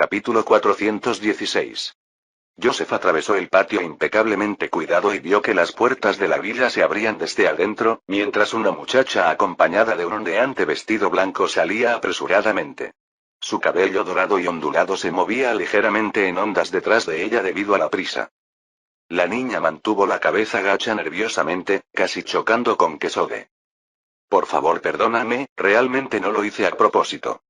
Capítulo 416. Joseph atravesó el patio impecablemente cuidado y vio que las puertas de la villa se abrían desde adentro, mientras una muchacha acompañada de un ondeante vestido blanco salía apresuradamente. Su cabello dorado y ondulado se movía ligeramente en ondas detrás de ella debido a la prisa. La niña mantuvo la cabeza gacha nerviosamente, casi chocando con Kesode. Por favor, perdóname, realmente no lo hice a propósito.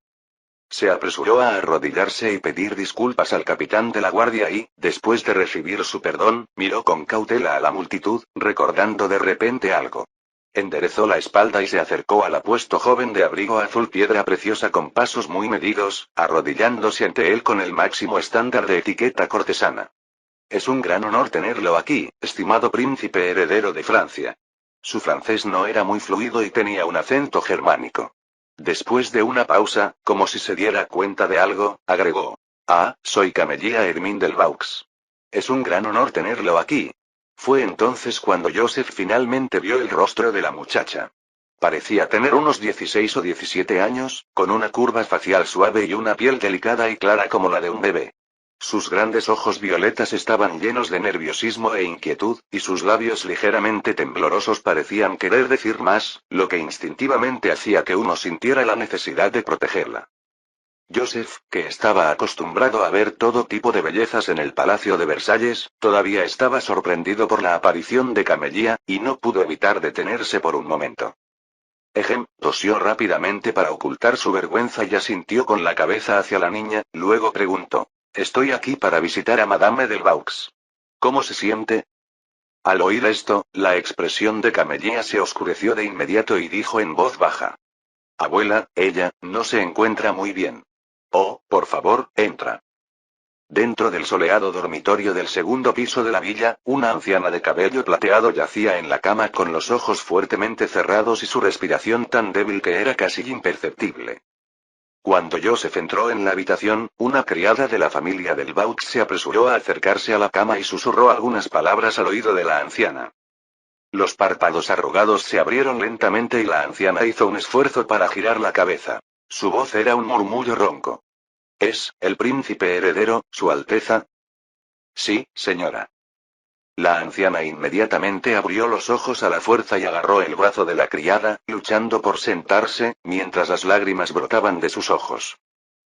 Se apresuró a arrodillarse y pedir disculpas al capitán de la guardia y, después de recibir su perdón, miró con cautela a la multitud, recordando de repente algo. Enderezó la espalda y se acercó al apuesto joven de abrigo azul piedra preciosa con pasos muy medidos, arrodillándose ante él con el máximo estándar de etiqueta cortesana. Es un gran honor tenerlo aquí, estimado príncipe heredero de Francia. Su francés no era muy fluido y tenía un acento germánico. Después de una pausa, como si se diera cuenta de algo, agregó: Ah, soy Camélia Hermine del Vaux. Es un gran honor tenerlo aquí. Fue entonces cuando Joseph finalmente vio el rostro de la muchacha. Parecía tener unos 16 o 17 años, con una curva facial suave y una piel delicada y clara como la de un bebé. Sus grandes ojos violetas estaban llenos de nerviosismo e inquietud, y sus labios ligeramente temblorosos parecían querer decir más, lo que instintivamente hacía que uno sintiera la necesidad de protegerla. Joseph, que estaba acostumbrado a ver todo tipo de bellezas en el Palacio de Versalles, todavía estaba sorprendido por la aparición de Camélia, y no pudo evitar detenerse por un momento. Tosió rápidamente para ocultar su vergüenza y asintió con la cabeza hacia la niña, luego preguntó: Estoy aquí para visitar a Madame del Vaux. ¿Cómo se siente? Al oír esto, la expresión de Camélia se oscureció de inmediato y dijo en voz baja: Abuela, ella, no se encuentra muy bien. Oh, por favor, entra. Dentro del soleado dormitorio del segundo piso de la villa, una anciana de cabello plateado yacía en la cama con los ojos fuertemente cerrados y su respiración tan débil que era casi imperceptible. Cuando Joseph entró en la habitación, una criada de la familia del Vaux se apresuró a acercarse a la cama y susurró algunas palabras al oído de la anciana. Los párpados arrugados se abrieron lentamente y la anciana hizo un esfuerzo para girar la cabeza. Su voz era un murmullo ronco. ¿Es el príncipe heredero, Su Alteza? Sí, señora. La anciana inmediatamente abrió los ojos a la fuerza y agarró el brazo de la criada, luchando por sentarse, mientras las lágrimas brotaban de sus ojos.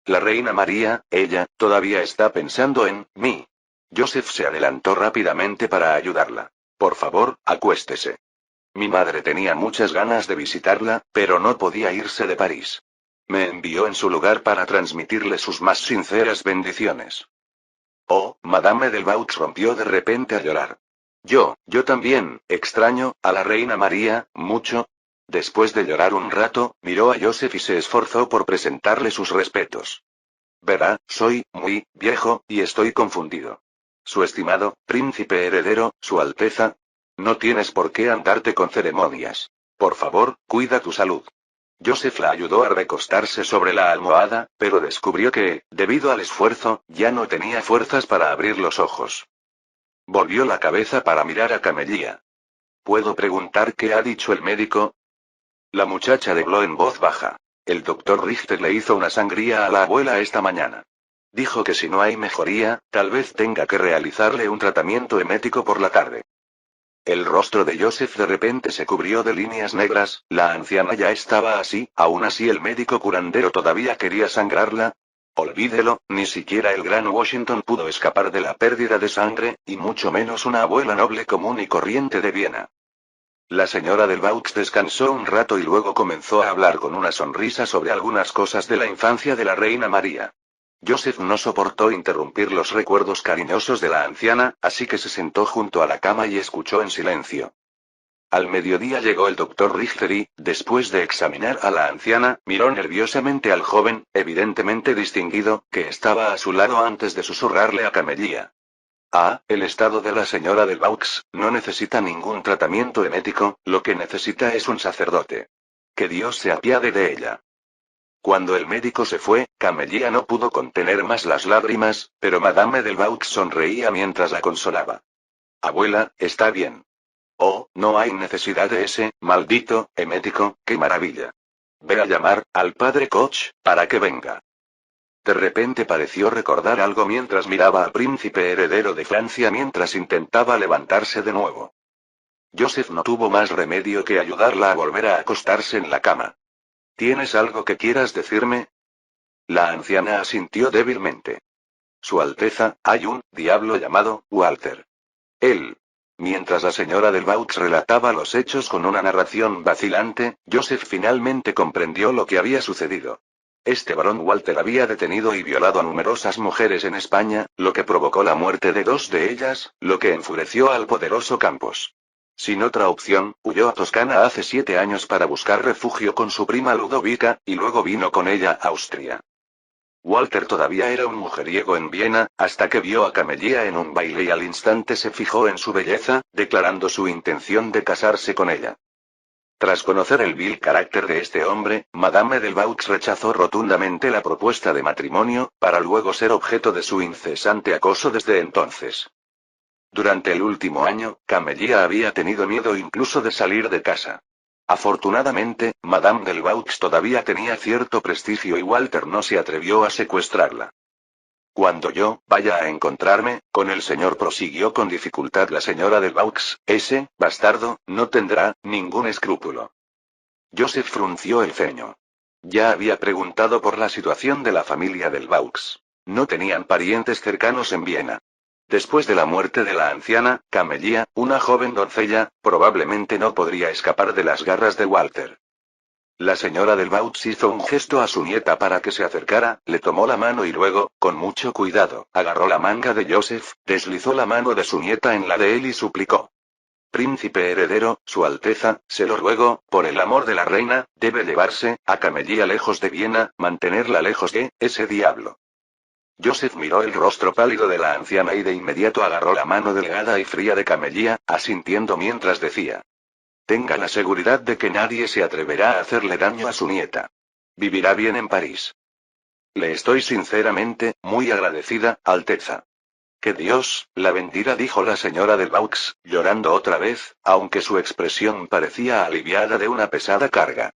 La reina María, ella, todavía está pensando en mí. Joseph se adelantó rápidamente para ayudarla. Por favor, acuéstese. Mi madre tenía muchas ganas de visitarla, pero no podía irse de París. Me envió en su lugar para transmitirle sus más sinceras bendiciones. Oh, Madame del Vaux rompió de repente a llorar. Yo también, extraño a la reina María, mucho. Después de llorar un rato, miró a Joseph y se esforzó por presentarle sus respetos. Verá, soy muy viejo, y estoy confundido. Su estimado príncipe heredero, Su Alteza. No tienes por qué andarte con ceremonias. Por favor, cuida tu salud. Joseph la ayudó a recostarse sobre la almohada, pero descubrió que, debido al esfuerzo, ya no tenía fuerzas para abrir los ojos. Volvió la cabeza para mirar a Camélia. ¿Puedo preguntar qué ha dicho el médico? La muchacha habló en voz baja. El doctor Richter le hizo una sangría a la abuela esta mañana. Dijo que si no hay mejoría, tal vez tenga que realizarle un tratamiento emético por la tarde. El rostro de Joseph de repente se cubrió de líneas negras, la anciana ya estaba así, aún así el médico curandero todavía quería sangrarla. Olvídelo, ni siquiera el gran Washington pudo escapar de la pérdida de sangre, y mucho menos una abuela noble común y corriente de Viena. La señora del Vaux descansó un rato y luego comenzó a hablar con una sonrisa sobre algunas cosas de la infancia de la reina María. Joseph no soportó interrumpir los recuerdos cariñosos de la anciana, así que se sentó junto a la cama y escuchó en silencio. Al mediodía llegó el doctor Richter y, después de examinar a la anciana, miró nerviosamente al joven, evidentemente distinguido, que estaba a su lado antes de susurrarle a Camélia. Ah, el estado de la señora del Vaux no necesita ningún tratamiento emético, lo que necesita es un sacerdote. Que Dios se apiade de ella. Cuando el médico se fue, Camélia no pudo contener más las lágrimas, pero Madame del Vaux sonreía mientras la consolaba. Abuela, está bien. Oh, no hay necesidad de ese, maldito, emético, qué maravilla. Ve a llamar al padre Koch, para que venga. De repente pareció recordar algo mientras miraba al príncipe heredero de Francia mientras intentaba levantarse de nuevo. Joseph no tuvo más remedio que ayudarla a volver a acostarse en la cama. ¿Tienes algo que quieras decirme? La anciana asintió débilmente. Su Alteza, hay un diablo llamado Walter. Él. Mientras la señora del Vaux relataba los hechos con una narración vacilante, Joseph finalmente comprendió lo que había sucedido. Este varón Walter había detenido y violado a numerosas mujeres en España, lo que provocó la muerte de 2 de ellas, lo que enfureció al poderoso Campos. Sin otra opción, huyó a Toscana hace 7 años para buscar refugio con su prima Ludovica, y luego vino con ella a Austria. Walter todavía era un mujeriego en Viena, hasta que vio a Camelia en un baile y al instante se fijó en su belleza, declarando su intención de casarse con ella. Tras conocer el vil carácter de este hombre, Madame del Vaux rechazó rotundamente la propuesta de matrimonio, para luego ser objeto de su incesante acoso desde entonces. Durante el último año, Camelia había tenido miedo incluso de salir de casa. Afortunadamente, Madame del Vaux todavía tenía cierto prestigio y Walter no se atrevió a secuestrarla. Cuando yo vaya a encontrarme con el señor, prosiguió con dificultad la señora del Vaux, ese bastardo no tendrá ningún escrúpulo. Joseph frunció el ceño. Ya había preguntado por la situación de la familia del Vaux. No tenían parientes cercanos en Viena. Después de la muerte de la anciana, Camelia, una joven doncella, probablemente no podría escapar de las garras de Walter. La señora del Vaux hizo un gesto a su nieta para que se acercara, le tomó la mano y luego, con mucho cuidado, agarró la manga de Joseph, deslizó la mano de su nieta en la de él y suplicó. Príncipe heredero, Su Alteza, se lo ruego, por el amor de la reina, debe llevarse a Camelia lejos de Viena, mantenerla lejos de ese diablo. Joseph miró el rostro pálido de la anciana y de inmediato agarró la mano delgada y fría de Camelia, asintiendo mientras decía. Tenga la seguridad de que nadie se atreverá a hacerle daño a su nieta. Vivirá bien en París. Le estoy sinceramente, muy agradecida, Alteza. Que Dios la bendiga, dijo la señora del Vaux, llorando otra vez, aunque su expresión parecía aliviada de una pesada carga.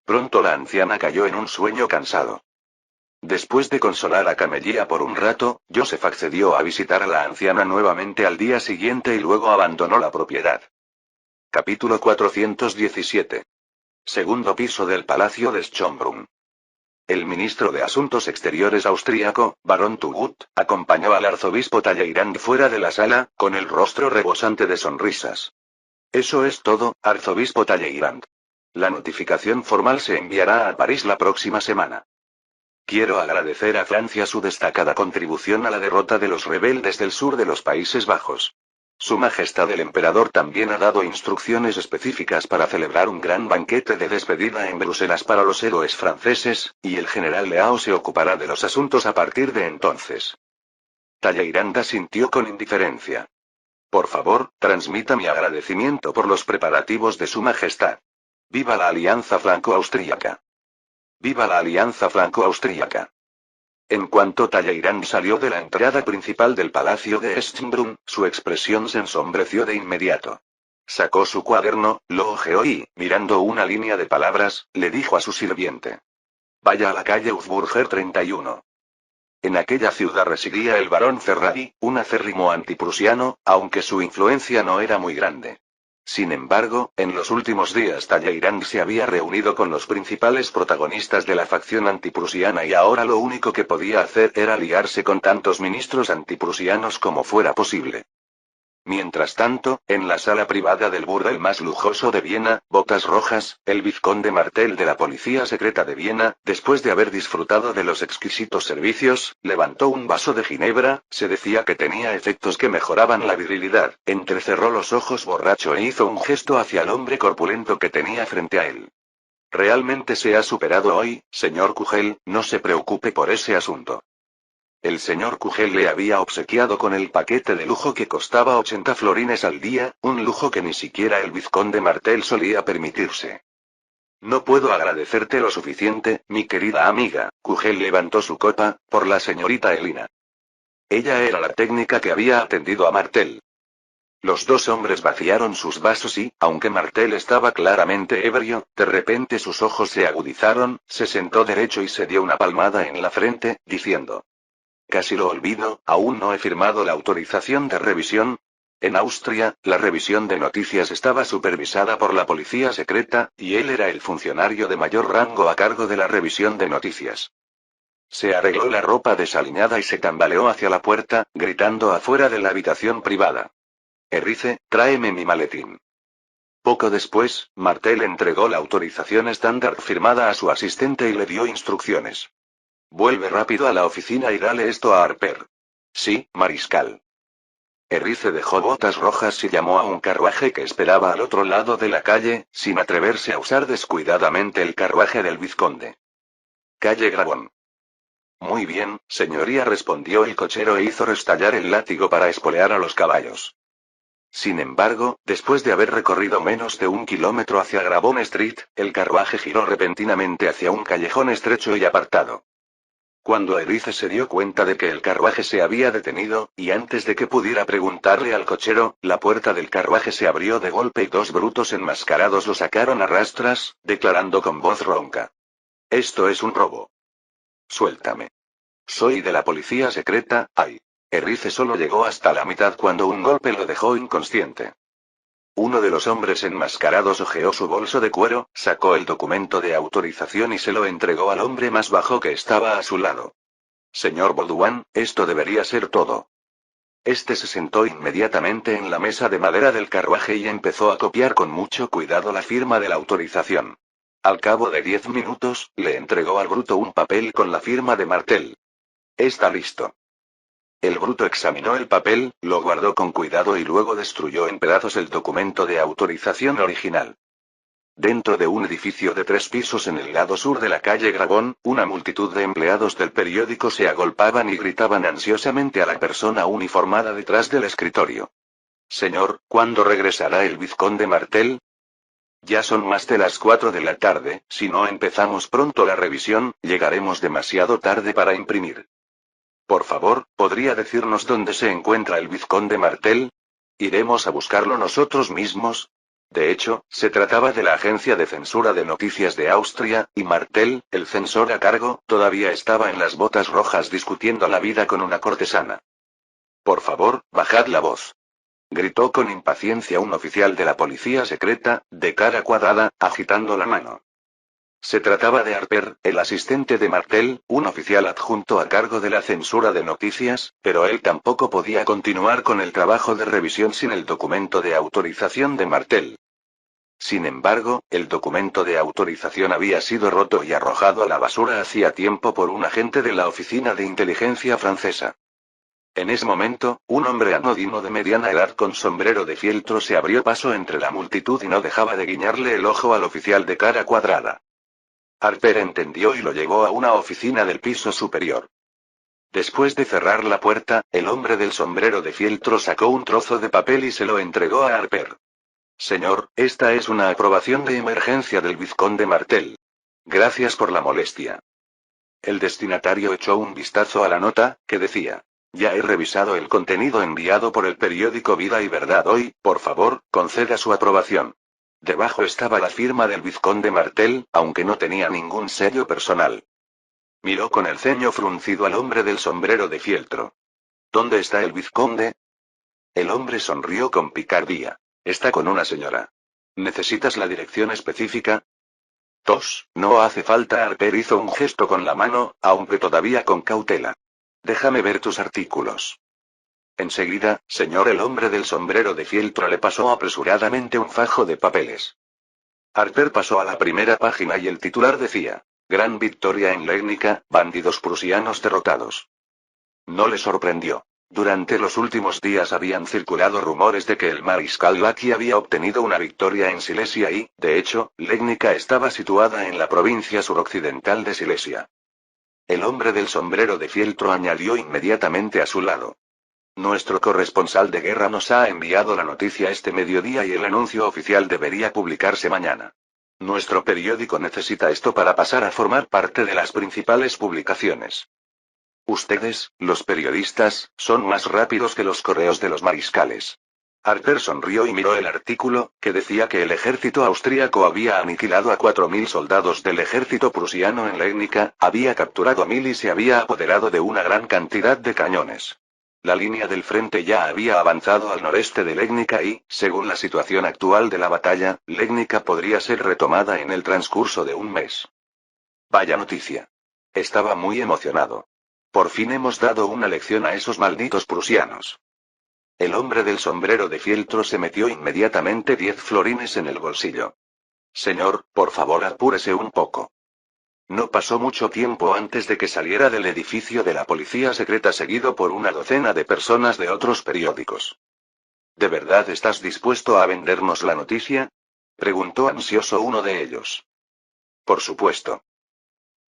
Pronto la anciana cayó en un sueño cansado. Después de consolar a Camelia por un rato, Joseph accedió a visitar a la anciana nuevamente al día siguiente y luego abandonó la propiedad. Capítulo 417. Segundo piso del Palacio de Schönbrunn. El ministro de Asuntos Exteriores austríaco, barón Turgut, acompañó al arzobispo Talleyrand fuera de la sala, con el rostro rebosante de sonrisas. Eso es todo, arzobispo Talleyrand. La notificación formal se enviará a París la próxima semana. Quiero agradecer a Francia su destacada contribución a la derrota de los rebeldes del sur de los Países Bajos. Su Majestad el Emperador también ha dado instrucciones específicas para celebrar un gran banquete de despedida en Bruselas para los héroes franceses, y el general Leao se ocupará de los asuntos a partir de entonces. Talleyrand asintió con indiferencia. Por favor, transmita mi agradecimiento por los preparativos de Su Majestad. ¡Viva la alianza franco-austríaca! ¡Viva la alianza franco-austríaca! En cuanto Talleyrand salió de la entrada principal del palacio de Schönbrunn, su expresión se ensombreció de inmediato. Sacó su cuaderno, lo hojeó y, mirando una línea de palabras, le dijo a su sirviente. Vaya a la calle Hofburger 31. En aquella ciudad residía el barón Ferrari, un acérrimo antiprusiano, aunque su influencia no era muy grande. Sin embargo, en los últimos días Talleyrand se había reunido con los principales protagonistas de la facción antiprusiana y ahora lo único que podía hacer era liarse con tantos ministros antiprusianos como fuera posible. Mientras tanto, en la sala privada del burdel más lujoso de Viena, Botas Rojas, el vizconde Martel de la Policía Secreta de Viena, después de haber disfrutado de los exquisitos servicios, levantó un vaso de ginebra, se decía que tenía efectos que mejoraban la virilidad, entrecerró los ojos borracho e hizo un gesto hacia el hombre corpulento que tenía frente a él. Realmente se ha superado hoy, señor Cugel, no se preocupe por ese asunto. El señor Cugel le había obsequiado con el paquete de lujo que costaba 80 florines al día, un lujo que ni siquiera el vizconde Martel solía permitirse. No puedo agradecerte lo suficiente, mi querida amiga, Cugel levantó su copa, por la señorita Elina. Ella era la técnica que había atendido a Martel. Los dos hombres vaciaron sus vasos y, aunque Martel estaba claramente ebrio, de repente sus ojos se agudizaron, se sentó derecho y se dio una palmada en la frente, diciendo: «Casi lo olvido, aún no he firmado la autorización de revisión». En Austria, la revisión de noticias estaba supervisada por la policía secreta, y él era el funcionario de mayor rango a cargo de la revisión de noticias. Se arregló la ropa desaliñada y se tambaleó hacia la puerta, gritando afuera de la habitación privada: «Erice, tráeme mi maletín». Poco después, Martel entregó la autorización estándar firmada a su asistente y le dio instrucciones. «Vuelve rápido a la oficina y dale esto a Harper». «Sí, mariscal». Erice dejó botas rojas y llamó a un carruaje que esperaba al otro lado de la calle, sin atreverse a usar descuidadamente el carruaje del vizconde. Calle Grabón. «Muy bien, señoría», respondió el cochero e hizo restallar el látigo para espolear a los caballos. Sin embargo, después de haber recorrido menos de 1 kilómetro hacia Grabón Street, el carruaje giró repentinamente hacia un callejón estrecho y apartado. Cuando Erice se dio cuenta de que el carruaje se había detenido, y antes de que pudiera preguntarle al cochero, la puerta del carruaje se abrió de golpe y dos brutos enmascarados lo sacaron a rastras, declarando con voz ronca: «Esto es un robo. Suéltame. Soy de la policía secreta». «Ay». Erice solo llegó hasta la mitad cuando un golpe lo dejó inconsciente. Uno de los hombres enmascarados hojeó su bolso de cuero, sacó el documento de autorización y se lo entregó al hombre más bajo que estaba a su lado. «Señor Baudouin, esto debería ser todo». Este se sentó inmediatamente en la mesa de madera del carruaje y empezó a copiar con mucho cuidado la firma de la autorización. Al cabo de 10 minutos, le entregó al bruto un papel con la firma de Martel. «Está listo». El bruto examinó el papel, lo guardó con cuidado y luego destruyó en pedazos el documento de autorización original. Dentro de un edificio de 3 pisos en el lado sur de la calle Grabón, una multitud de empleados del periódico se agolpaban y gritaban ansiosamente a la persona uniformada detrás del escritorio. «Señor, ¿cuándo regresará el vizconde Martel? Ya son más de las 4 de la tarde, si no empezamos pronto la revisión, llegaremos demasiado tarde para imprimir. Por favor, ¿podría decirnos dónde se encuentra el vizconde Martel? ¿Iremos a buscarlo nosotros mismos?». De hecho, se trataba de la agencia de censura de noticias de Austria, y Martel, el censor a cargo, todavía estaba en las botas rojas discutiendo la vida con una cortesana. «Por favor, bajad la voz», gritó con impaciencia un oficial de la policía secreta, de cara cuadrada, agitando la mano. Se trataba de Harper, el asistente de Martel, un oficial adjunto a cargo de la censura de noticias, pero él tampoco podía continuar con el trabajo de revisión sin el documento de autorización de Martel. Sin embargo, el documento de autorización había sido roto y arrojado a la basura hacía tiempo por un agente de la oficina de inteligencia francesa. En ese momento, un hombre anodino de mediana edad con sombrero de fieltro se abrió paso entre la multitud y no dejaba de guiñarle el ojo al oficial de cara cuadrada. Harper entendió y lo llevó a una oficina del piso superior. Después de cerrar la puerta, el hombre del sombrero de fieltro sacó un trozo de papel y se lo entregó a Harper. «Señor, esta es una aprobación de emergencia del vizconde Martel. Gracias por la molestia». El destinatario echó un vistazo a la nota, que decía: «Ya he revisado el contenido enviado por el periódico Vida y Verdad hoy, por favor, conceda su aprobación». Debajo estaba la firma del vizconde Martel, aunque no tenía ningún sello personal. Miró con el ceño fruncido al hombre del sombrero de fieltro. «¿Dónde está el vizconde?». El hombre sonrió con picardía. «Está con una señora. ¿Necesitas la dirección específica?». «No hace falta». Harper hizo un gesto con la mano, aunque todavía con cautela. «Déjame ver tus artículos». Enseguida, señor. El hombre del sombrero de fieltro le pasó apresuradamente un fajo de papeles. Harper pasó a la primera página y el titular decía: «Gran victoria en Legnica, bandidos prusianos derrotados». No le sorprendió. Durante los últimos días habían circulado rumores de que el mariscal Lackey había obtenido una victoria en Silesia y, de hecho, Legnica estaba situada en la provincia suroccidental de Silesia. El hombre del sombrero de fieltro añadió inmediatamente a su lado: «Nuestro corresponsal de guerra nos ha enviado la noticia este mediodía y el anuncio oficial debería publicarse mañana. Nuestro periódico necesita esto para pasar a formar parte de las principales publicaciones. Ustedes, los periodistas, son más rápidos que los correos de los mariscales. Harper sonrió y miró el artículo, que decía que el ejército austríaco había aniquilado a 4.000 soldados del ejército prusiano en Legnica, había capturado a 1.000 y se había apoderado de una gran cantidad de cañones. La línea del frente ya había avanzado al noreste de Legnica y, según la situación actual de la batalla, Legnica podría ser retomada en el transcurso de un mes. Vaya noticia. Estaba muy emocionado. Por fin hemos dado una lección a esos malditos prusianos. El hombre del sombrero de fieltro se metió inmediatamente 10 florines en el bolsillo. Señor, por favor apúrese un poco. No pasó mucho tiempo antes de que saliera del edificio de la policía secreta seguido por una docena de personas de otros periódicos. ¿De verdad estás dispuesto a vendernos la noticia? Preguntó ansioso uno de ellos. Por supuesto.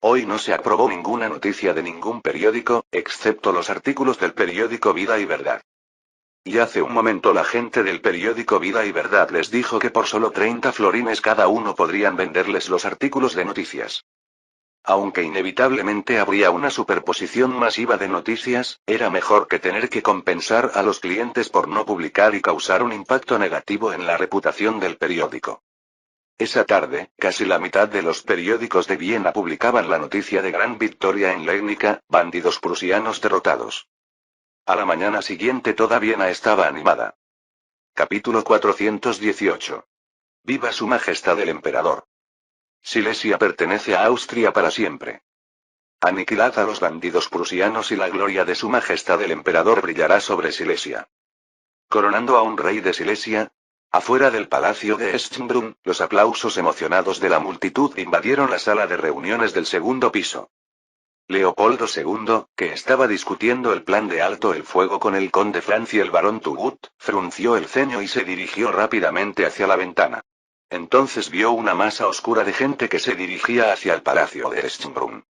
Hoy no se aprobó ninguna noticia de ningún periódico, excepto los artículos del periódico Vida y Verdad. Y hace un momento la gente del periódico Vida y Verdad les dijo que por solo 30 florines cada uno podrían venderles los artículos de noticias. Aunque inevitablemente habría una superposición masiva de noticias, era mejor que tener que compensar a los clientes por no publicar y causar un impacto negativo en la reputación del periódico. Esa tarde, casi la mitad de los periódicos de Viena publicaban la noticia de gran victoria en Legnica, bandidos prusianos derrotados. A la mañana siguiente toda Viena estaba animada. Capítulo 418. Viva su majestad el emperador. Silesia pertenece a Austria para siempre. Aniquilad a los bandidos prusianos y la gloria de su majestad el emperador brillará sobre Silesia. Coronando a un rey de Silesia. Afuera del palacio de Schönbrunn, los aplausos emocionados de la multitud invadieron la sala de reuniones del segundo piso. Leopoldo II, que estaba discutiendo el plan de alto el fuego con el conde Franz y el barón Turgot, frunció el ceño y se dirigió rápidamente hacia la ventana. Entonces vio una masa oscura de gente que se dirigía hacia el palacio de Schönbrunn.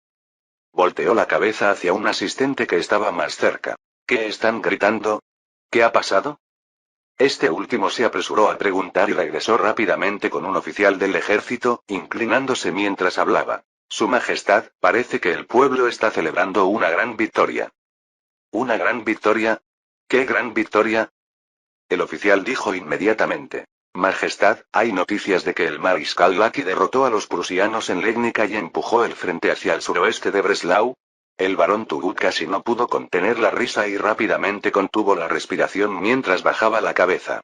Volteó la cabeza hacia un asistente que estaba más cerca. ¿Qué están gritando? ¿Qué ha pasado? Este último se apresuró a preguntar y regresó rápidamente con un oficial del ejército, inclinándose mientras hablaba. Su Majestad, parece que el pueblo está celebrando una gran victoria. ¿Una gran victoria? ¿Qué gran victoria? El oficial dijo inmediatamente. Majestad, hay noticias de que el mariscal Lackey derrotó a los prusianos en Legnica y empujó el frente hacia el suroeste de Breslau. El barón Turgot casi no pudo contener la risa y rápidamente contuvo la respiración mientras bajaba la cabeza.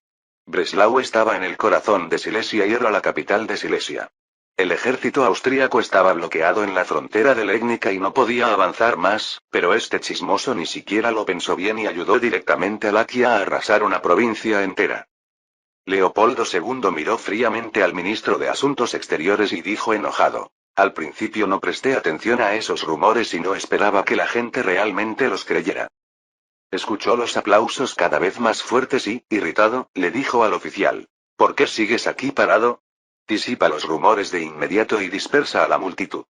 Breslau estaba en el corazón de Silesia y era la capital de Silesia. El ejército austríaco estaba bloqueado en la frontera de Legnica y no podía avanzar más, pero este chismoso ni siquiera lo pensó bien y ayudó directamente a Lackey a arrasar una provincia entera. Leopoldo II miró fríamente al ministro de Asuntos Exteriores y dijo enojado. Al principio no presté atención a esos rumores y no esperaba que la gente realmente los creyera. Escuchó los aplausos cada vez más fuertes y, irritado, le dijo al oficial. ¿Por qué sigues aquí parado? Disipa los rumores de inmediato y dispersa a la multitud.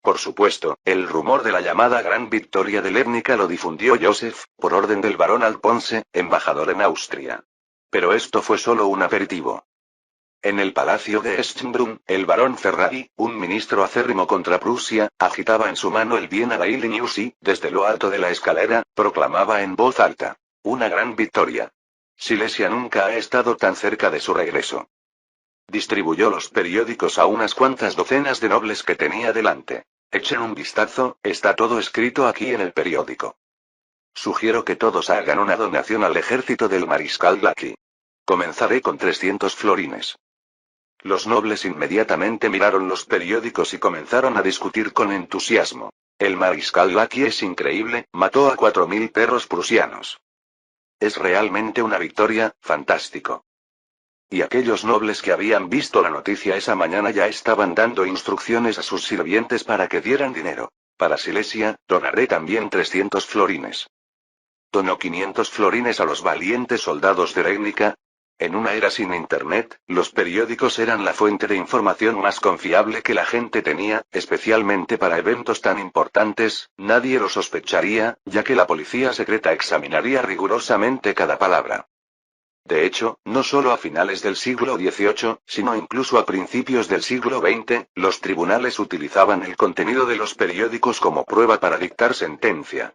Por supuesto, el rumor de la llamada Gran Victoria de Legnica lo difundió Joseph, por orden del barón Alponce, embajador en Austria. Pero esto fue solo un aperitivo. En el palacio de Schönbrunn, el barón Ferrari, un ministro acérrimo contra Prusia, agitaba en su mano el Vienna Daily News y, desde lo alto de la escalera, proclamaba en voz alta. Una gran victoria. Silesia nunca ha estado tan cerca de su regreso. Distribuyó los periódicos a unas cuantas docenas de nobles que tenía delante. Echen un vistazo, está todo escrito aquí en el periódico. Sugiero que todos hagan una donación al ejército del mariscal Lackey. Comenzaré con 300 florines. Los nobles inmediatamente miraron los periódicos y comenzaron a discutir con entusiasmo. El mariscal Lackey es increíble, mató a 4.000 perros prusianos. Es realmente una victoria, fantástico. Y aquellos nobles que habían visto la noticia esa mañana ya estaban dando instrucciones a sus sirvientes para que dieran dinero. Para Silesia, donaré también 300 florines. Donó 500 florines a los valientes soldados de Legnica. En una era sin internet, los periódicos eran la fuente de información más confiable que la gente tenía, especialmente para eventos tan importantes, nadie lo sospecharía, ya que la policía secreta examinaría rigurosamente cada palabra. De hecho, no solo a finales del siglo XVIII, sino incluso a principios del siglo XX, los tribunales utilizaban el contenido de los periódicos como prueba para dictar sentencia.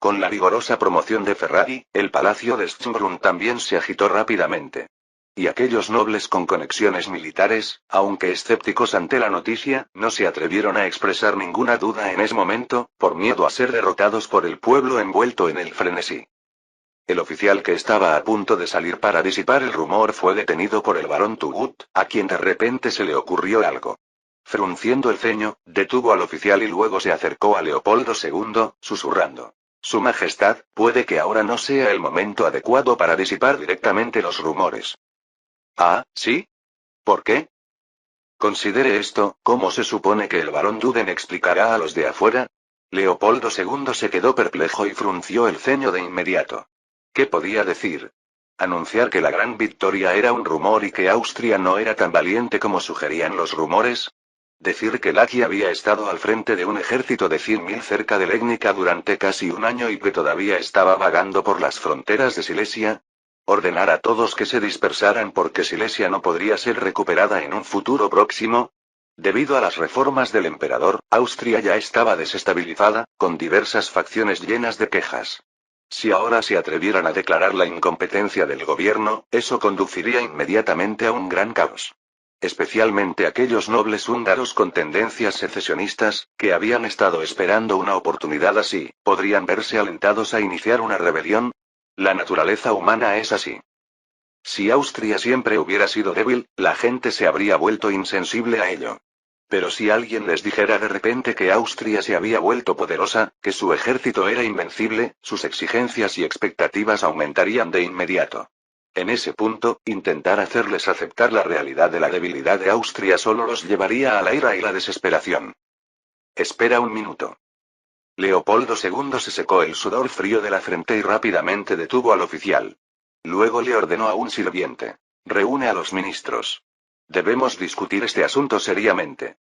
Con la vigorosa promoción de Ferrari, el palacio de Schönbrunn también se agitó rápidamente. Y aquellos nobles con conexiones militares, aunque escépticos ante la noticia, no se atrevieron a expresar ninguna duda en ese momento, por miedo a ser derrotados por el pueblo envuelto en el frenesí. El oficial que estaba a punto de salir para disipar el rumor fue detenido por el barón Tugut, a quien de repente se le ocurrió algo. Frunciendo el ceño, detuvo al oficial y luego se acercó a Leopoldo II, susurrando: Su Majestad, puede que ahora no sea el momento adecuado para disipar directamente los rumores. Ah, ¿sí? ¿Por qué? Considere esto, ¿cómo se supone que el barón Duden explicará a los de afuera? Leopoldo II se quedó perplejo y frunció el ceño de inmediato. ¿Qué podía decir? ¿Anunciar que la gran victoria era un rumor y que Austria no era tan valiente como sugerían los rumores? ¿Decir que Laki había estado al frente de un ejército de 100.000 cerca de Legnica durante casi un año y que todavía estaba vagando por las fronteras de Silesia? ¿Ordenar a todos que se dispersaran porque Silesia no podría ser recuperada en un futuro próximo? Debido a las reformas del emperador, Austria ya estaba desestabilizada, con diversas facciones llenas de quejas. Si ahora se atrevieran a declarar la incompetencia del gobierno, eso conduciría inmediatamente a un gran caos. Especialmente aquellos nobles húngaros con tendencias secesionistas, que habían estado esperando una oportunidad así, podrían verse alentados a iniciar una rebelión. La naturaleza humana es así. Si Austria siempre hubiera sido débil, la gente se habría vuelto insensible a ello. Pero si alguien les dijera de repente que Austria se había vuelto poderosa, que su ejército era invencible, sus exigencias y expectativas aumentarían de inmediato. En ese punto, intentar hacerles aceptar la realidad de la debilidad de Austria solo los llevaría a la ira y la desesperación. Espera un minuto. Leopoldo II se secó el sudor frío de la frente y rápidamente detuvo al oficial. Luego le ordenó a un sirviente: reúne a los ministros. Debemos discutir este asunto seriamente.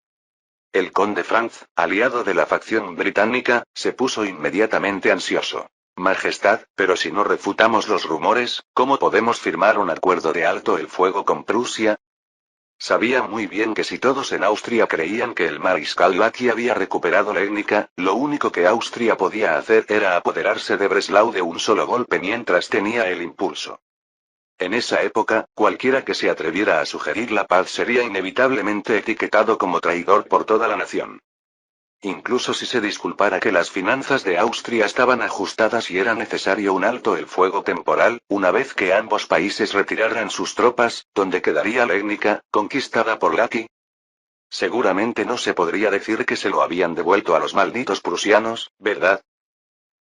El conde Franz, aliado de la facción británica, se puso inmediatamente ansioso. Majestad, pero si no refutamos los rumores, ¿cómo podemos firmar un acuerdo de alto el fuego con Prusia? Sabía muy bien que si todos en Austria creían que el mariscal Laki había recuperado Legnica, lo único que Austria podía hacer era apoderarse de Breslau de un solo golpe mientras tenía el impulso. En esa época, cualquiera que se atreviera a sugerir la paz sería inevitablemente etiquetado como traidor por toda la nación. Incluso si se disculpara que las finanzas de Austria estaban ajustadas y era necesario un alto el fuego temporal, una vez que ambos países retiraran sus tropas, ¿dónde quedaría Legnica, conquistada por Laki? Seguramente no se podría decir que se lo habían devuelto a los malditos prusianos, ¿verdad?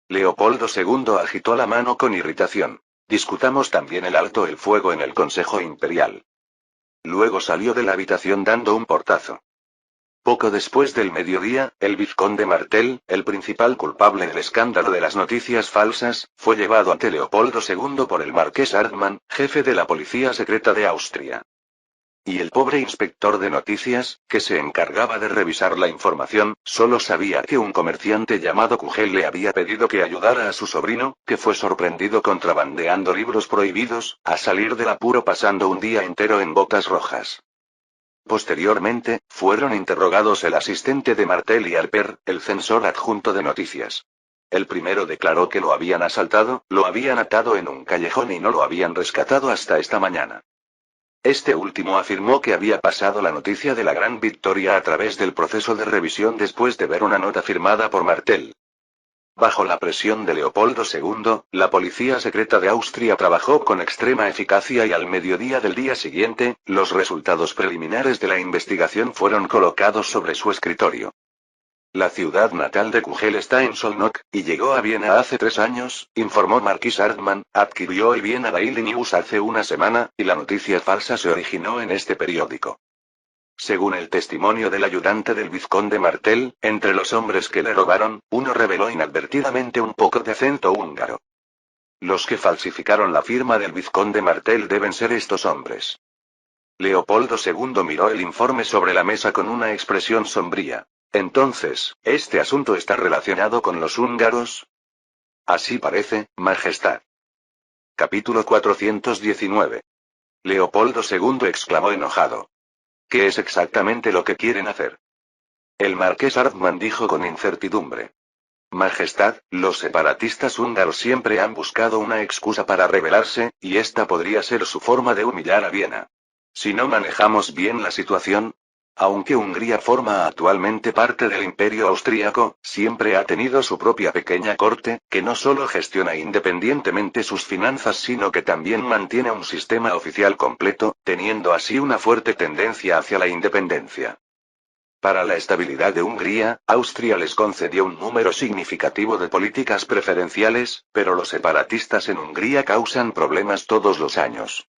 Leopoldo II agitó la mano con irritación. Discutamos también el alto el fuego en el Consejo Imperial. Luego salió de la habitación dando un portazo. Poco después del mediodía, el vizconde Martel, el principal culpable del escándalo de las noticias falsas, fue llevado ante Leopoldo II por el marqués Hartmann, jefe de la policía secreta de Austria. Y el pobre inspector de noticias, que se encargaba de revisar la información, solo sabía que un comerciante llamado Kugel le había pedido que ayudara a su sobrino, que fue sorprendido contrabandeando libros prohibidos, a salir del apuro pasando un día entero en Botas Rojas. Posteriormente, fueron interrogados el asistente de Martel y Harper, el censor adjunto de noticias. El primero declaró que lo habían asaltado, lo habían atado en un callejón y no lo habían rescatado hasta esta mañana. Este último afirmó que había pasado la noticia de la gran victoria a través del proceso de revisión después de ver una nota firmada por Martel. Bajo la presión de Leopoldo II, la policía secreta de Austria trabajó con extrema eficacia y al mediodía del día siguiente, los resultados preliminares de la investigación fueron colocados sobre su escritorio. La ciudad natal de Kugel está en Szolnok, y llegó a Viena hace 3 años, informó Marquis Hartmann, adquirió el Viena Daily News hace una semana, y la noticia falsa se originó en este periódico. Según el testimonio del ayudante del vizconde Martel, entre los hombres que le robaron, uno reveló inadvertidamente un poco de acento húngaro. Los que falsificaron la firma del vizconde Martel deben ser estos hombres. Leopoldo II miró el informe sobre la mesa con una expresión sombría. Entonces, ¿este asunto está relacionado con los húngaros? Así parece, Majestad. Capítulo 419. Leopoldo II exclamó enojado. ¿Qué es exactamente lo que quieren hacer? El marqués Hartmann dijo con incertidumbre. Majestad, los separatistas húngaros siempre han buscado una excusa para rebelarse, y esta podría ser su forma de humillar a Viena. Si no manejamos bien la situación, aunque Hungría forma actualmente parte del Imperio Austríaco, siempre ha tenido su propia pequeña corte, que no solo gestiona independientemente sus finanzas sino que también mantiene un sistema oficial completo, teniendo así una fuerte tendencia hacia la independencia. Para la estabilidad de Hungría, Austria les concedió un número significativo de políticas preferenciales, pero los separatistas en Hungría causan problemas todos los años.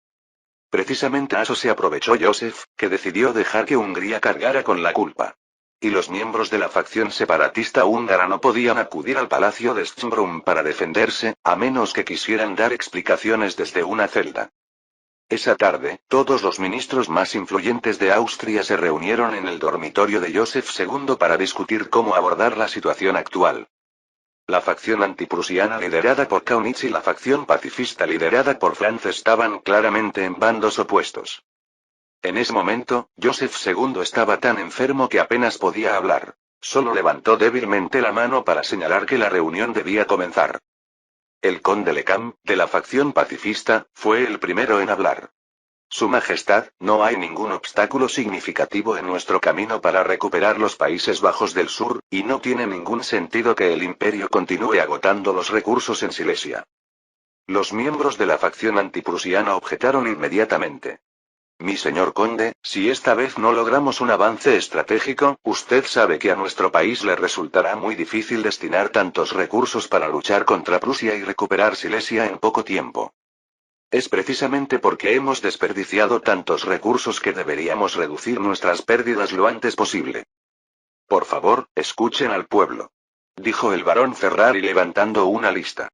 Precisamente a eso se aprovechó Joseph, que decidió dejar que Hungría cargara con la culpa. Y los miembros de la facción separatista húngara no podían acudir al palacio de Schönbrunn para defenderse, a menos que quisieran dar explicaciones desde una celda. Esa tarde, todos los ministros más influyentes de Austria se reunieron en el dormitorio de Joseph II para discutir cómo abordar la situación actual. La facción antiprusiana liderada por Kaunitz y la facción pacifista liderada por Franz estaban claramente en bandos opuestos. En ese momento, Joseph II estaba tan enfermo que apenas podía hablar. Solo levantó débilmente la mano para señalar que la reunión debía comenzar. El conde Lecam, de la facción pacifista, fue el primero en hablar. Su Majestad, no hay ningún obstáculo significativo en nuestro camino para recuperar los Países Bajos del Sur, y no tiene ningún sentido que el imperio continúe agotando los recursos en Silesia. Los miembros de la facción antiprusiana objetaron inmediatamente. Mi señor conde, si esta vez no logramos un avance estratégico, usted sabe que a nuestro país le resultará muy difícil destinar tantos recursos para luchar contra Prusia y recuperar Silesia en poco tiempo. Es precisamente porque hemos desperdiciado tantos recursos que deberíamos reducir nuestras pérdidas lo antes posible. Por favor, escuchen al pueblo, dijo el barón Ferrari levantando una lista.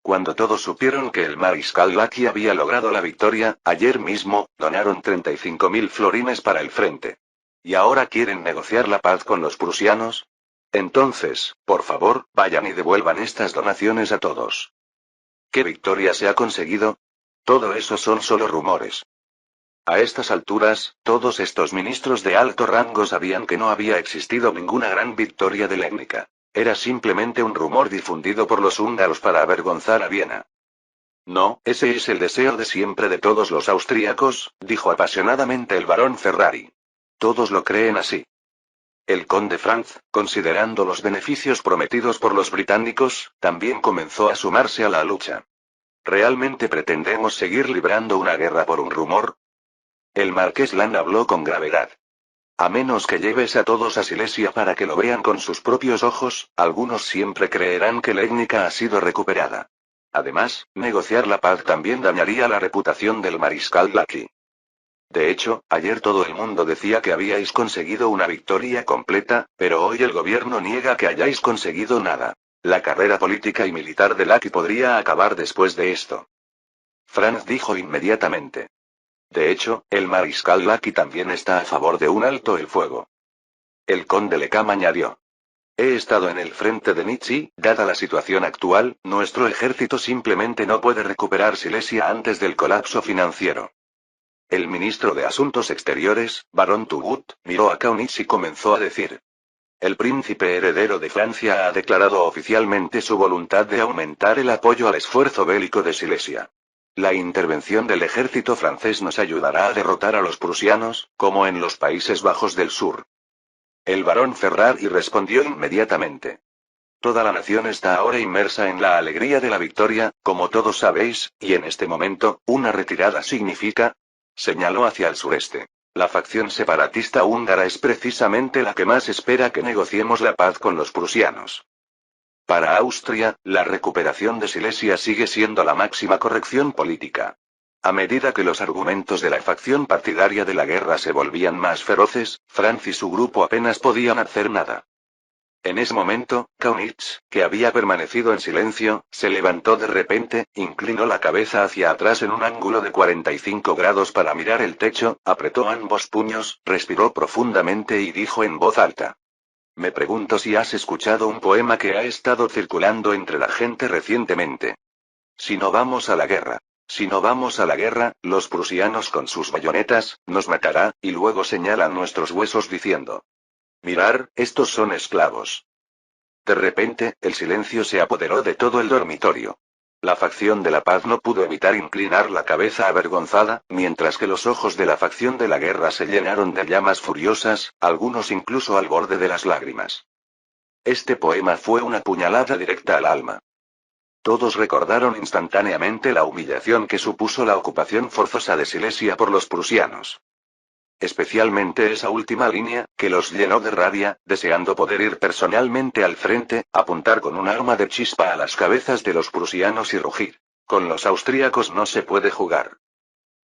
Cuando todos supieron que el mariscal Lackey había logrado la victoria, ayer mismo, donaron 35.000 florines para el frente. ¿Y ahora quieren negociar la paz con los prusianos? Entonces, por favor, vayan y devuelvan estas donaciones a todos. ¿Qué victoria se ha conseguido? Todo eso son solo rumores. A estas alturas, todos estos ministros de alto rango sabían que no había existido ninguna gran victoria de Létnica. Era simplemente un rumor difundido por los húngaros para avergonzar a Viena. No, ese es el deseo de siempre de todos los austríacos, dijo apasionadamente el barón Ferrari. Todos lo creen así. El conde Franz, considerando los beneficios prometidos por los británicos, también comenzó a sumarse a la lucha. ¿Realmente pretendemos seguir librando una guerra por un rumor? El marqués Land habló con gravedad. A menos que lleves a todos a Silesia para que lo vean con sus propios ojos, algunos siempre creerán que Létnica ha sido recuperada. Además, negociar la paz también dañaría la reputación del mariscal Lackey. De hecho, ayer todo el mundo decía que habíais conseguido una victoria completa, pero hoy el gobierno niega que hayáis conseguido nada. La carrera política y militar de Lackey podría acabar después de esto. Franz dijo inmediatamente. De hecho, el mariscal Lackey también está a favor de un alto el fuego. El conde Lecam añadió. He estado en el frente de Nitz y, dada la situación actual, nuestro ejército simplemente no puede recuperar Silesia antes del colapso financiero. El ministro de Asuntos Exteriores, barón Turgot, miró a Kaunitz y comenzó a decir. El príncipe heredero de Francia ha declarado oficialmente su voluntad de aumentar el apoyo al esfuerzo bélico de Silesia. La intervención del ejército francés nos ayudará a derrotar a los prusianos, como en los Países Bajos del Sur. El barón Ferrari respondió inmediatamente. Toda la nación está ahora inmersa en la alegría de la victoria, como todos sabéis, y en este momento, una retirada significa. Señaló hacia el sureste. La facción separatista húngara es precisamente la que más espera que negociemos la paz con los prusianos. Para Austria, la recuperación de Silesia sigue siendo la máxima corrección política. A medida que los argumentos de la facción partidaria de la guerra se volvían más feroces, Franz y su grupo apenas podían hacer nada. En ese momento, Kaunitz, que había permanecido en silencio, se levantó de repente, inclinó la cabeza hacia atrás en un ángulo de 45 grados para mirar el techo, apretó ambos puños, respiró profundamente y dijo en voz alta. Me pregunto si has escuchado un poema que ha estado circulando entre la gente recientemente. Si no vamos a la guerra. Si no vamos a la guerra, los prusianos con sus bayonetas, nos matará, y luego señalan nuestros huesos diciendo. Mirar, estos son esclavos. De repente, el silencio se apoderó de todo el dormitorio. La facción de la paz no pudo evitar inclinar la cabeza avergonzada, mientras que los ojos de la facción de la guerra se llenaron de llamas furiosas, algunos incluso al borde de las lágrimas. Este poema fue una puñalada directa al alma. Todos recordaron instantáneamente la humillación que supuso la ocupación forzosa de Silesia por los prusianos. Especialmente esa última línea, que los llenó de rabia, deseando poder ir personalmente al frente, apuntar con un arma de chispa a las cabezas de los prusianos y rugir. Con los austríacos no se puede jugar.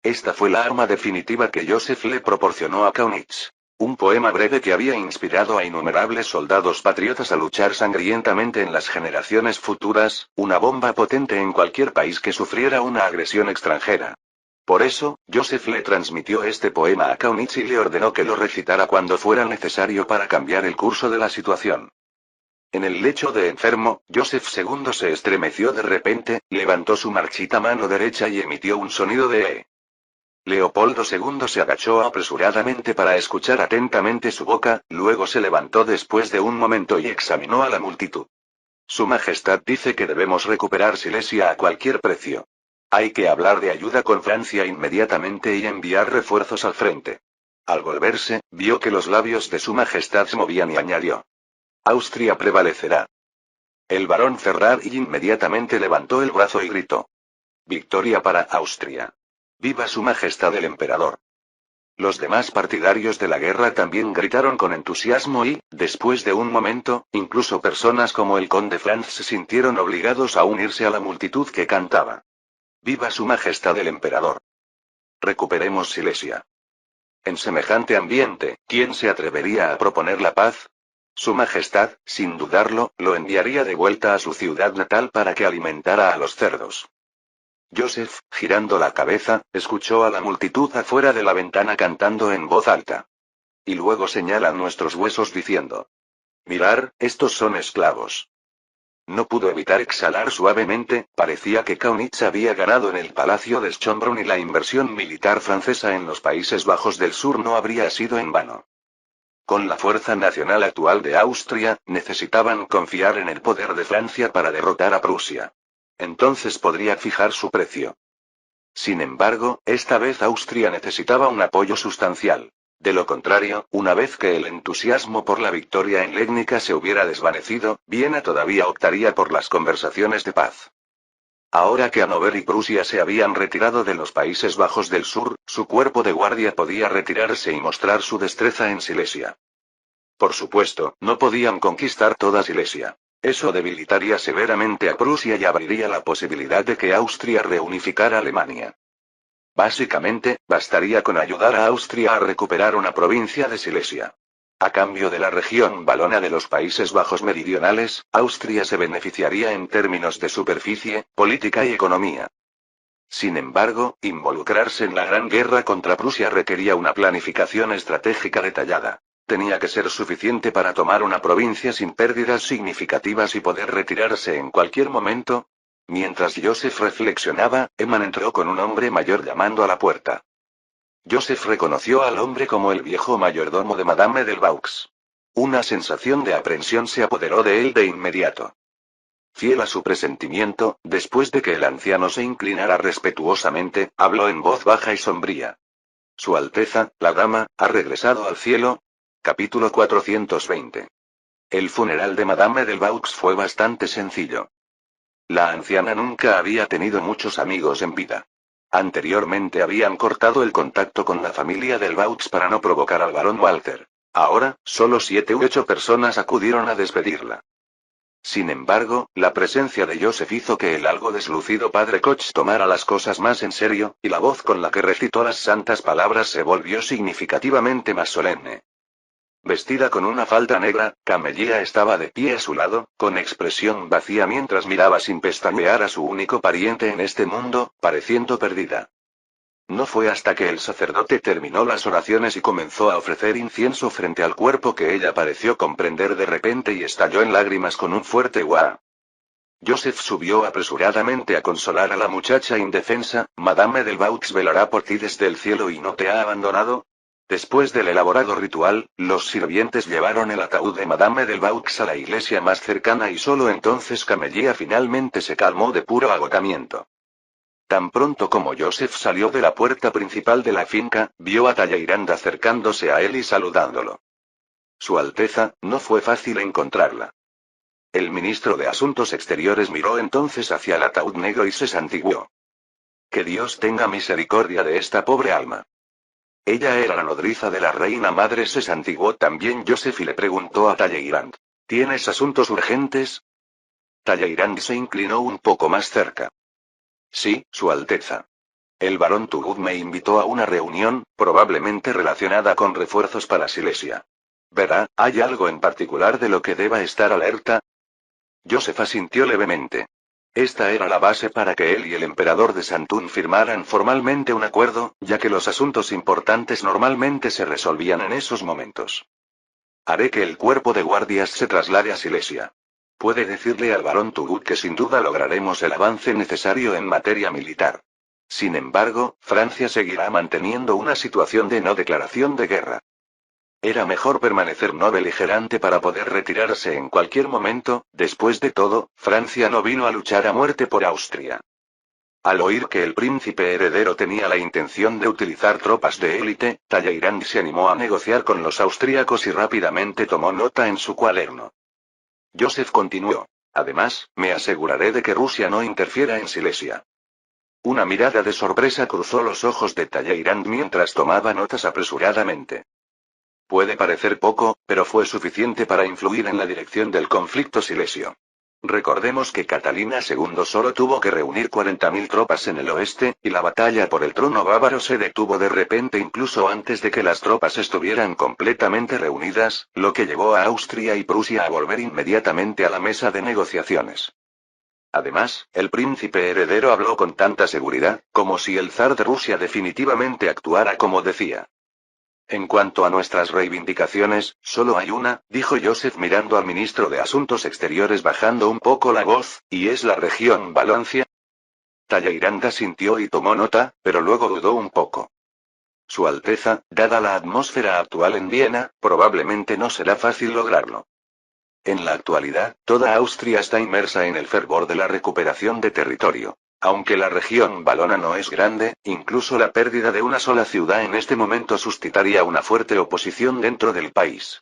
Esta fue la arma definitiva que Joseph le proporcionó a Kaunitz. Un poema breve que había inspirado a innumerables soldados patriotas a luchar sangrientamente en las generaciones futuras, una bomba potente en cualquier país que sufriera una agresión extranjera. Por eso, Joseph le transmitió este poema a Kaunitz y le ordenó que lo recitara cuando fuera necesario para cambiar el curso de la situación. En el lecho de enfermo, Joseph II se estremeció de repente, levantó su marchita mano derecha y emitió un sonido de E. Leopoldo II se agachó apresuradamente para escuchar atentamente su boca, luego se levantó después de un momento y examinó a la multitud. Su Majestad dice que debemos recuperar Silesia a cualquier precio. Hay que hablar de ayuda con Francia inmediatamente y enviar refuerzos al frente. Al volverse, vio que los labios de su Majestad se movían y añadió: Austria prevalecerá. El barón Ferrari inmediatamente levantó el brazo y gritó: Victoria para Austria. ¡Viva su Majestad el Emperador! Los demás partidarios de la guerra también gritaron con entusiasmo y, después de un momento, incluso personas como el conde Franz se sintieron obligados a unirse a la multitud que cantaba: ¡Viva su Majestad el Emperador! Recuperemos Silesia. En semejante ambiente, ¿quién se atrevería a proponer la paz? Su Majestad, sin dudarlo, lo enviaría de vuelta a su ciudad natal para que alimentara a los cerdos. Joseph, girando la cabeza, escuchó a la multitud afuera de la ventana cantando en voz alta. Y luego señalan nuestros huesos diciendo: Mirar, estos son esclavos. No pudo evitar exhalar suavemente, parecía que Kaunitz había ganado en el palacio de Schönbrunn y la inversión militar francesa en los Países Bajos del Sur no habría sido en vano. Con la fuerza nacional actual de Austria, necesitaban confiar en el poder de Francia para derrotar a Prusia. Entonces podría fijar su precio. Sin embargo, esta vez Austria necesitaba un apoyo sustancial. De lo contrario, una vez que el entusiasmo por la victoria en Legnica se hubiera desvanecido, Viena todavía optaría por las conversaciones de paz. Ahora que Hannover y Prusia se habían retirado de los Países Bajos del Sur, su cuerpo de guardia podía retirarse y mostrar su destreza en Silesia. Por supuesto, no podían conquistar toda Silesia. Eso debilitaría severamente a Prusia y abriría la posibilidad de que Austria reunificara Alemania. Básicamente, bastaría con ayudar a Austria a recuperar una provincia de Silesia. A cambio de la región valona de los Países Bajos meridionales, Austria se beneficiaría en términos de superficie, política y economía. Sin embargo, involucrarse en la Gran Guerra contra Prusia requería una planificación estratégica detallada. Tenía que ser suficiente para tomar una provincia sin pérdidas significativas y poder retirarse en cualquier momento. Mientras Joseph reflexionaba, Eman entró con un hombre mayor llamando a la puerta. Joseph reconoció al hombre como el viejo mayordomo de Madame Delvaux. Una sensación de aprensión se apoderó de él de inmediato. Fiel a su presentimiento, después de que el anciano se inclinara respetuosamente, habló en voz baja y sombría. Su Alteza, la Dama, ha regresado al cielo. Capítulo 420. El funeral de Madame Delvaux fue bastante sencillo. La anciana nunca había tenido muchos amigos en vida. Anteriormente habían cortado el contacto con la familia Delvaux para no provocar al barón Walter. Ahora, solo 7 u 8 personas acudieron a despedirla. Sin embargo, la presencia de Joseph hizo que el algo deslucido padre Koch tomara las cosas más en serio, y la voz con la que recitó las santas palabras se volvió significativamente más solemne. Vestida con una falda negra, Camelia estaba de pie a su lado, con expresión vacía mientras miraba sin pestañear a su único pariente en este mundo, pareciendo perdida. No fue hasta que el sacerdote terminó las oraciones y comenzó a ofrecer incienso frente al cuerpo que ella pareció comprender de repente y estalló en lágrimas con un fuerte guau. Joseph subió apresuradamente a consolar a la muchacha indefensa. Madame Delvaux velará por ti desde el cielo y no te ha abandonado. Después del elaborado ritual, los sirvientes llevaron el ataúd de Madame del Vaux a la iglesia más cercana y solo entonces Camellia finalmente se calmó de puro agotamiento. Tan pronto como Joseph salió de la puerta principal de la finca, vio a Talleyrand acercándose a él y saludándolo. Su Alteza, no fue fácil encontrarla. El ministro de Asuntos Exteriores miró entonces hacia el ataúd negro y se santiguó. Que Dios tenga misericordia de esta pobre alma. Ella era la nodriza de la reina madre. Se santiguó también Joseph y le preguntó a Talleyrand. ¿Tienes asuntos urgentes? Talleyrand se inclinó un poco más cerca. Sí, Su Alteza. El barón Turgot me invitó a una reunión, probablemente relacionada con refuerzos para Silesia. Verá, ¿hay algo en particular de lo que deba estar alerta? Joseph asintió levemente. Esta era la base para que él y el emperador de Santún firmaran formalmente un acuerdo, ya que los asuntos importantes normalmente se resolvían en esos momentos. Haré que el cuerpo de guardias se traslade a Silesia. Puede decirle al barón Turgot que sin duda lograremos el avance necesario en materia militar. Sin embargo, Francia seguirá manteniendo una situación de no declaración de guerra. Era mejor permanecer no beligerante para poder retirarse en cualquier momento. Después de todo, Francia no vino a luchar a muerte por Austria. Al oír que el príncipe heredero tenía la intención de utilizar tropas de élite, Talleyrand se animó a negociar con los austríacos y rápidamente tomó nota en su cuaderno. Joseph continuó. Además, me aseguraré de que Rusia no interfiera en Silesia. Una mirada de sorpresa cruzó los ojos de Talleyrand mientras tomaba notas apresuradamente. Puede parecer poco, pero fue suficiente para influir en la dirección del conflicto silesio. Recordemos que Catalina II solo tuvo que reunir 40.000 tropas en el oeste, y la batalla por el trono bávaro se detuvo de repente incluso antes de que las tropas estuvieran completamente reunidas, lo que llevó a Austria y Prusia a volver inmediatamente a la mesa de negociaciones. Además, el príncipe heredero habló con tanta seguridad, como si el zar de Rusia definitivamente actuara como decía. En cuanto a nuestras reivindicaciones, solo hay una, dijo Joseph mirando al ministro de Asuntos Exteriores bajando un poco la voz, y es la región Valencia. Talleyrand asintió y tomó nota, pero luego dudó un poco. Su Alteza, dada la atmósfera actual en Viena, probablemente no será fácil lograrlo. En la actualidad, toda Austria está inmersa en el fervor de la recuperación de territorio. Aunque la región valona no es grande, incluso la pérdida de una sola ciudad en este momento suscitaría una fuerte oposición dentro del país.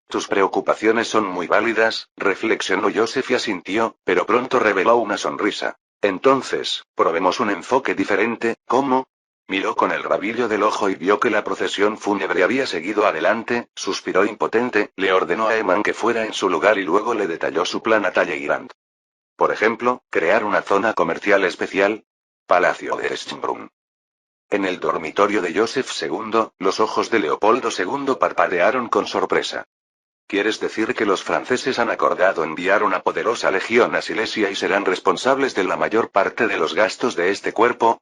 Tus preocupaciones son muy válidas, reflexionó Joseph y asintió, pero pronto reveló una sonrisa. Entonces, probemos un enfoque diferente. ¿Cómo? Miró con el rabillo del ojo y vio que la procesión fúnebre había seguido adelante, suspiró impotente, le ordenó a Eman que fuera en su lugar y luego le detalló su plan a Talleyrand. Por ejemplo, crear una zona comercial especial. Palacio de Schönbrunn. En el dormitorio de Joseph II, los ojos de Leopoldo II parpadearon con sorpresa. ¿Quieres decir que los franceses han acordado enviar una poderosa legión a Silesia y serán responsables de la mayor parte de los gastos de este cuerpo?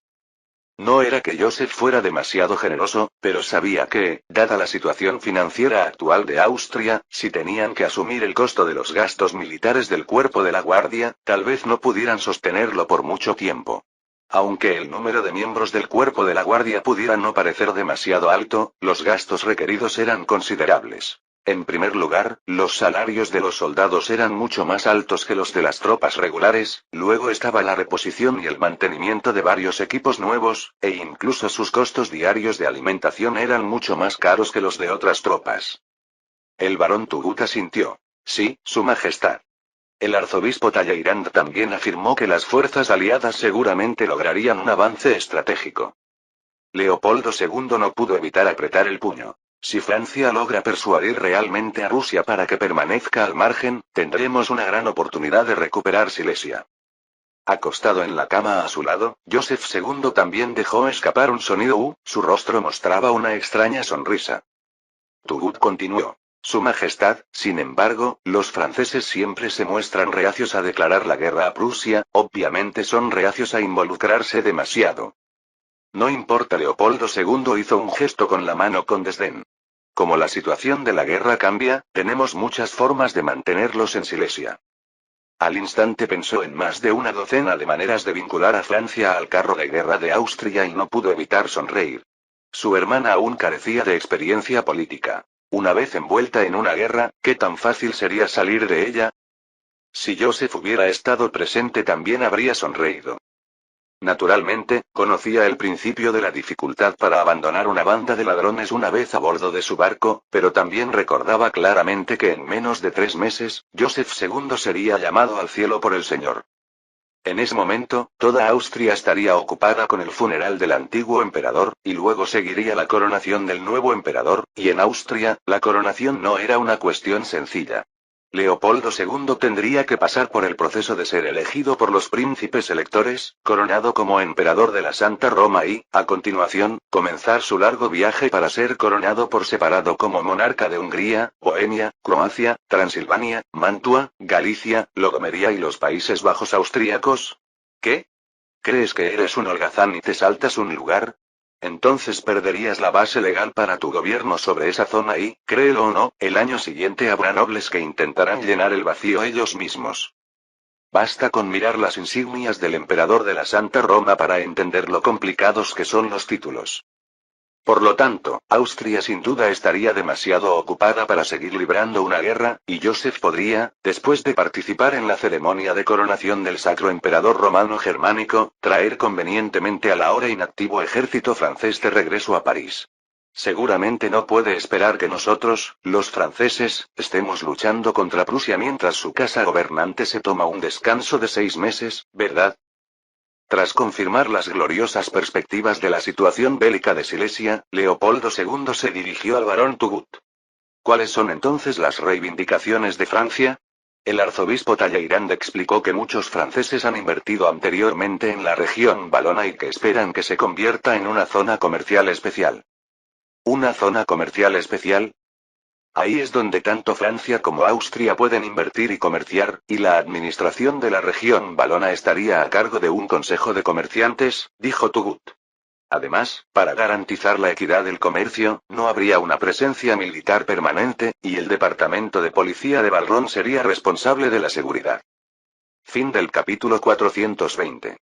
No era que Joseph fuera demasiado generoso, pero sabía que, dada la situación financiera actual de Austria, si tenían que asumir el costo de los gastos militares del cuerpo de la guardia, tal vez no pudieran sostenerlo por mucho tiempo. Aunque el número de miembros del cuerpo de la guardia pudiera no parecer demasiado alto, los gastos requeridos eran considerables. En primer lugar, los salarios de los soldados eran mucho más altos que los de las tropas regulares, luego estaba la reposición y el mantenimiento de varios equipos nuevos, e incluso sus costos diarios de alimentación eran mucho más caros que los de otras tropas. El barón Turgot asintió. Sí, Su Majestad. El arzobispo Talleyrand también afirmó que las fuerzas aliadas seguramente lograrían un avance estratégico. Leopoldo II no pudo evitar apretar el puño. Si Francia logra persuadir realmente a Rusia para que permanezca al margen, tendremos una gran oportunidad de recuperar Silesia. Acostado en la cama a su lado, Joseph II también dejó escapar un sonido su rostro mostraba una extraña sonrisa. Turgot continuó. Su Majestad, sin embargo, los franceses siempre se muestran reacios a declarar la guerra a Prusia, obviamente son reacios a involucrarse demasiado. No importa, Leopoldo II hizo un gesto con la mano con desdén. Como la situación de la guerra cambia, tenemos muchas formas de mantenerlos en Silesia. Al instante pensó en más de una docena de maneras de vincular a Francia al carro de guerra de Austria y no pudo evitar sonreír. Su hermana aún carecía de experiencia política. Una vez envuelta en una guerra, ¿qué tan fácil sería salir de ella? Si Joseph hubiera estado presente también habría sonreído. Naturalmente, conocía el principio de la dificultad para abandonar una banda de ladrones una vez a bordo de su barco, pero también recordaba claramente que en menos de 3 meses, Joseph II sería llamado al cielo por el Señor. En ese momento, toda Austria estaría ocupada con el funeral del antiguo emperador, y luego seguiría la coronación del nuevo emperador, y en Austria, la coronación no era una cuestión sencilla. Leopoldo II tendría que pasar por el proceso de ser elegido por los príncipes electores, coronado como emperador de la Santa Roma y, a continuación, comenzar su largo viaje para ser coronado por separado como monarca de Hungría, Bohemia, Croacia, Transilvania, Mantua, Galicia, Lodomeria y los Países Bajos austríacos. ¿Qué? ¿Crees que eres un holgazán y te saltas un lugar? Entonces perderías la base legal para tu gobierno sobre esa zona y, créelo o no, el año siguiente habrá nobles que intentarán llenar el vacío ellos mismos. Basta con mirar las insignias del emperador de la Santa Roma para entender lo complicados que son los títulos. Por lo tanto, Austria sin duda estaría demasiado ocupada para seguir librando una guerra, y Joseph podría, después de participar en la ceremonia de coronación del Sacro Emperador Romano Germánico, traer convenientemente al ahora inactivo ejército francés de regreso a París. Seguramente no puede esperar que nosotros, los franceses, estemos luchando contra Prusia mientras su casa gobernante se toma un descanso de 6 meses, ¿verdad? Tras confirmar las gloriosas perspectivas de la situación bélica de Silesia, Leopoldo II se dirigió al barón Turgot. ¿Cuáles son entonces las reivindicaciones de Francia? El arzobispo Talleyrand explicó que muchos franceses han invertido anteriormente en la región valona y que esperan que se convierta en una zona comercial especial. ¿Una zona comercial especial? Ahí es donde tanto Francia como Austria pueden invertir y comerciar, y la administración de la región valona estaría a cargo de un consejo de comerciantes, dijo Turgot. Además, para garantizar la equidad del comercio, no habría una presencia militar permanente, y el departamento de policía de Valron sería responsable de la seguridad. Fin del capítulo 420.